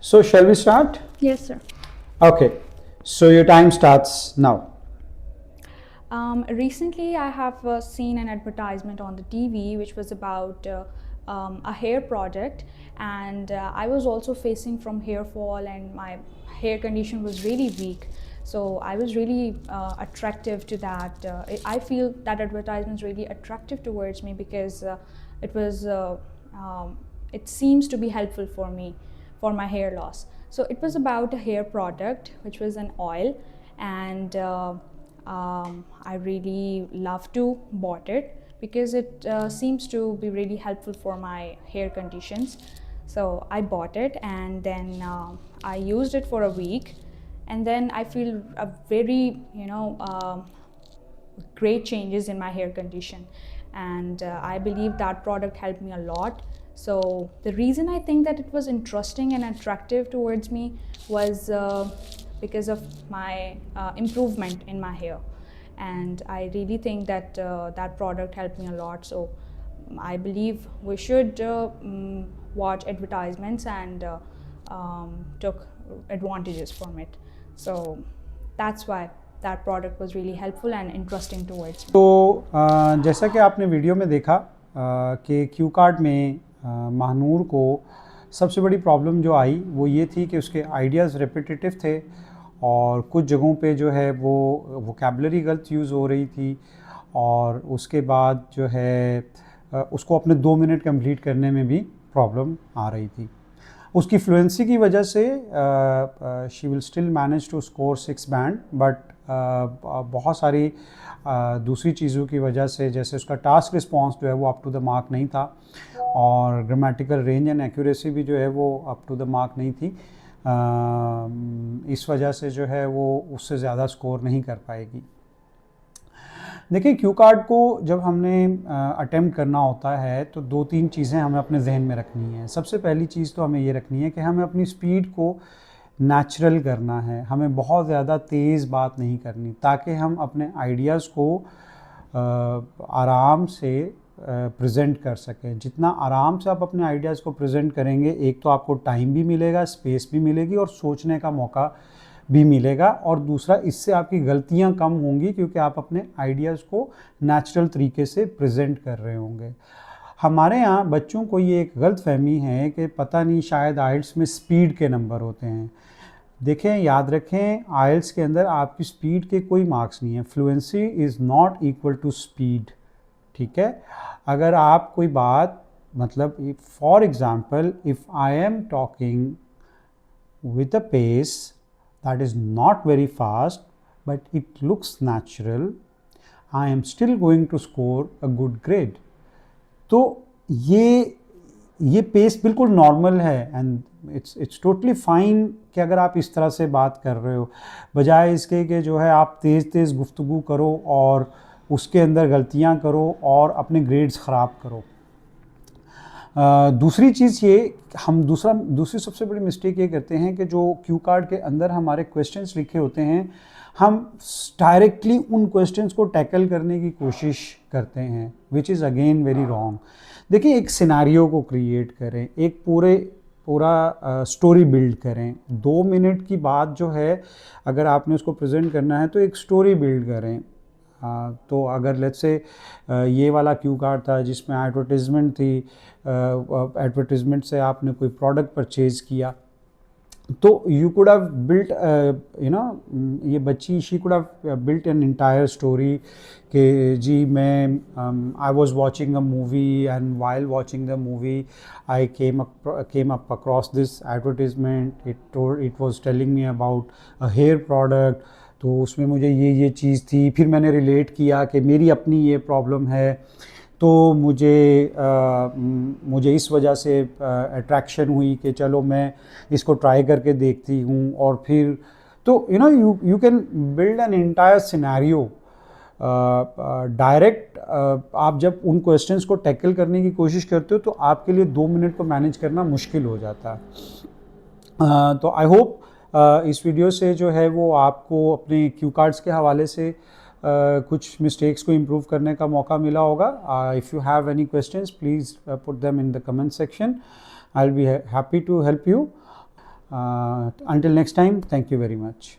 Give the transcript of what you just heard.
So, shall we start? Yes, sir. Okay. So, your time starts now. Recently, I have seen an advertisement on the TV which was about a hair product, and I was also facing from hair fall, and my hair condition was really weak. So I was really attractive to that. I feel that advertisement is really attractive towards me because it was. Um, it seems to be helpful for me for my hair loss. So it was about a hair product which was an oil, and I really love to bought it because it seems to be really helpful for my hair conditions. So I bought it, and then I used it for a week, and then I feel a very great changes in my hair condition, and I believe that product helped me a lot. So the reason I think that it was interesting and attractive towards me was because of my improvement in my hair, and I really think that that product helped me a lot. So I believe we should watch advertisements and took advantages from it. So that's why that product was really helpful and interesting towards me. तो जैसा कि आपने video में देखा कि Q card में महानूर को सबसे बड़ी प्रॉब्लम जो आई वो ये थी कि उसके आइडियाज़ रेपिटेटिव थे और कुछ जगहों पे जो है वो वोकैबुलरी गलत यूज़ हो रही थी, और उसके बाद जो है उसको अपने 2 मिनट कंप्लीट करने में भी प्रॉब्लम आ रही थी। उसकी फ्लुएंसी की वजह से she will still manage to score 6 band, but बहुत सारी दूसरी चीज़ों की वजह से, जैसे उसका टास्क रिस्पॉन्स जो है वो अप टू द मार्क नहीं था, और ग्रामेटिकल रेंज एंड एक्यूरेसी भी जो है वो अप टू द मार्क नहीं थी। इस वजह से जो है वो उससे ज़्यादा स्कोर नहीं कर पाएगी। देखिए, क्यू कार्ड को जब हमने अटेम्प्ट करना होता है तो 2-3 चीज़ें हमें अपने जहन में रखनी है। सबसे पहली चीज़ तो हमें ये रखनी है कि हमें अपनी स्पीड को नेचुरल करना है, हमें बहुत ज़्यादा तेज़ बात नहीं करनी, ताकि हम अपने आइडियाज़ को आराम से प्रेजेंट कर सकें। जितना आराम से आप अपने आइडियाज़ को प्रेजेंट करेंगे, एक तो आपको टाइम भी मिलेगा, स्पेस भी मिलेगी और सोचने का मौका भी मिलेगा, और दूसरा इससे आपकी गलतियां कम होंगी क्योंकि आप अपने आइडियाज़ को नेचुरल तरीके से प्रेजेंट कर रहे होंगे। हमारे यहाँ बच्चों को ये एक गलत फहमी है कि पता नहीं शायद आइल्स में स्पीड के नंबर होते हैं। देखें, याद रखें, आइल्स के अंदर आपकी स्पीड के कोई मार्क्स नहीं है। Fluency is not equal to speed, ठीक है। अगर आप कोई बात, मतलब for example, if I am talking with a pace that is not very fast but it looks natural, I am still going to score a good grade. तो ये pace बिल्कुल नॉर्मल है, एंड इट्स टोटली फाइन कि अगर आप इस तरह से बात कर रहे हो, बजाय इसके कि जो है आप तेज़ गुफ्तगू करो और उसके अंदर गलतियां करो और अपने ग्रेड्स ख़राब करो। दूसरी चीज़ ये, हम दूसरी सबसे बड़ी मिस्टेक ये करते हैं कि जो क्यू कार्ड के अंदर हमारे क्वेश्चंस लिखे होते हैं, हम डायरेक्टली उन क्वेश्चंस को टैकल करने की कोशिश करते हैं, which is again very wrong. देखिए, एक सिनारियो को क्रिएट करें, एक पूरा स्टोरी बिल्ड करें। 2 मिनट की बात जो है, अगर आपने उसको प्रेजेंट करना है तो एक स्टोरी बिल्ड करें। तो अगर लेट्स से ये वाला क्यू कार्ड था जिसमें एडवर्टीज़मेंट थी, एडवर्टीज़मेंट से आपने कोई प्रोडक्ट परचेज़ किया, तो यू कुड हैव बिल्ट ये बच्ची, she could have built an entire story कि जी मैं I was watching a movie and while watching the movie I came up across this advertisement, it was telling me about a hair product, तो उसमें मुझे ये चीज़ थी, फिर मैंने रिलेट किया कि मेरी अपनी ये प्रॉब्लम है, तो मुझे इस वजह से अट्रैक्शन हुई कि चलो मैं इसको ट्राई करके देखती हूँ, और फिर तो you can build an entire scenario. Direct आप जब उन क्वेश्चंस को टैकल करने की कोशिश करते हो तो आपके लिए 2 मिनट को मैनेज करना मुश्किल हो जाता है। तो आई होप इस वीडियो से जो है वो आपको अपने क्यू कार्ड्स के हवाले से कुछ मिस्टेक्स को इम्प्रूव करने का मौका मिला होगा। If you have any questions, please put them in the comment section, I will be happy to help you. Until next time, thank you very much.